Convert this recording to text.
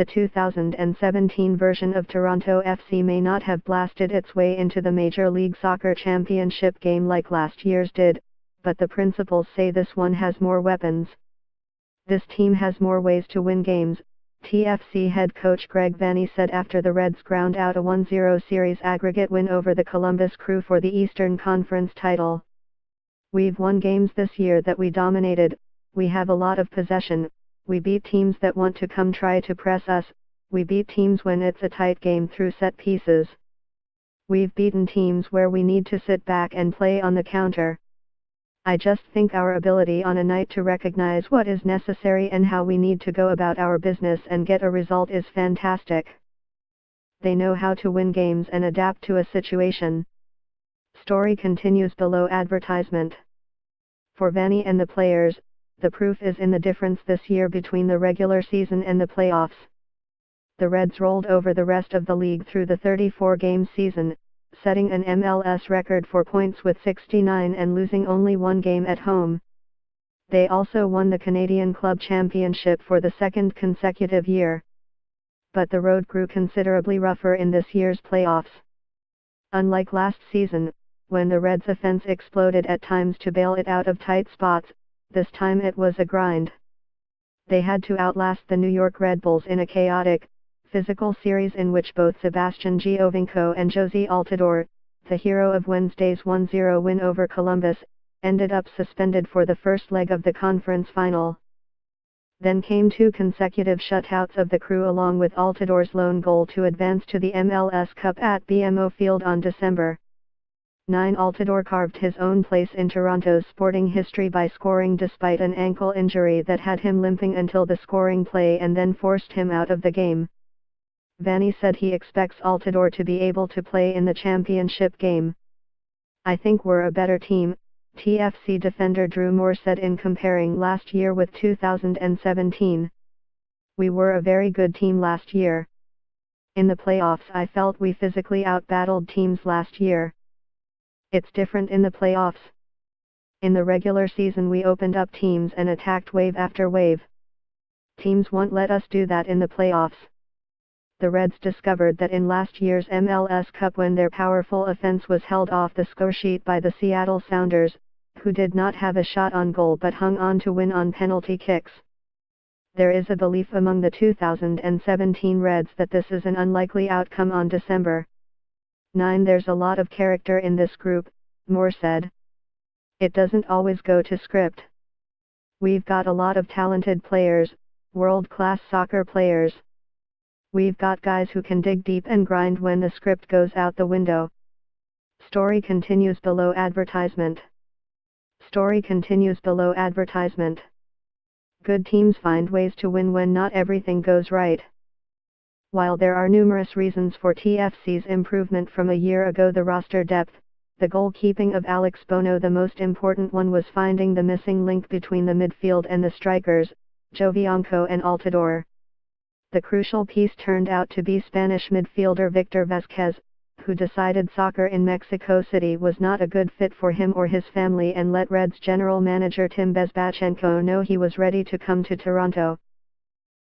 The 2017 version of Toronto FC may not have blasted its way into the Major League Soccer Championship game like last year's did, but the principals say this one has more weapons. This team has more ways to win games, TFC head coach Greg Vanney said after the Reds ground out a 1-0 series aggregate win over the Columbus Crew for the Eastern Conference title. "We've won games this year that we dominated, we have a lot of possession, we beat teams that want to come try to press us, we beat teams when it's a tight game through set pieces. We've beaten teams where we need to sit back and play on the counter. I just think our ability on a night to recognize what is necessary and how we need to go about our business and get a result is fantastic. They know how to win games and adapt to a situation." Story continues below. Advertisement. For Vanney and the players, the proof is in the difference this year between the regular season and the playoffs. The Reds rolled over the rest of the league through the 34-game season, setting an MLS record for points with 69 and losing only one game at home. They also won the Canadian Club Championship for the second consecutive year. But the road grew considerably rougher in this year's playoffs. Unlike last season, when the Reds' offense exploded at times to bail it out of tight spots, this time it was a grind. They had to outlast the New York Red Bulls in a chaotic, physical series in which both Sebastian Giovinco and Jozy Altidore, the hero of Wednesday's 1-0 win over Columbus, ended up suspended for the first leg of the conference final. Then came two consecutive shutouts of the Crew along with Altidore's lone goal to advance to the MLS Cup at BMO Field on December 9. Altidore carved his own place in Toronto's sporting history by scoring despite an ankle injury that had him limping until the scoring play and then forced him out of the game. Vanney said he expects Altidore to be able to play in the championship game. "I think we're a better team," TFC defender Drew Moore said in comparing last year with 2017. "We were a very good team last year. In the playoffs I felt we physically outbattled teams last year. It's different in the playoffs. In the regular season we opened up teams and attacked wave after wave. Teams won't let us do that in the playoffs." The Reds discovered that in last year's MLS Cup when their powerful offense was held off the scoresheet by the Seattle Sounders, who did not have a shot on goal but hung on to win on penalty kicks. There is a belief among the 2017 Reds that this is an unlikely outcome on December 9. "There's a lot of character in this group," Moore said. "It doesn't always go to script. We've got a lot of talented players, world-class soccer players. We've got guys who can dig deep and grind when the script goes out the window." Story continues below. Advertisement. Story continues below. Advertisement. Good teams find ways to win when not everything goes right. While there are numerous reasons for TFC's improvement from a year ago, the roster depth, the goalkeeping of Alex Bono, the most important one was finding the missing link between the midfield and the strikers, Giovinco and Altidore. The crucial piece turned out to be Spanish midfielder Victor Vázquez, who decided soccer in Mexico City was not a good fit for him or his family and let Reds general manager Tim Bezbatchenko know he was ready to come to Toronto.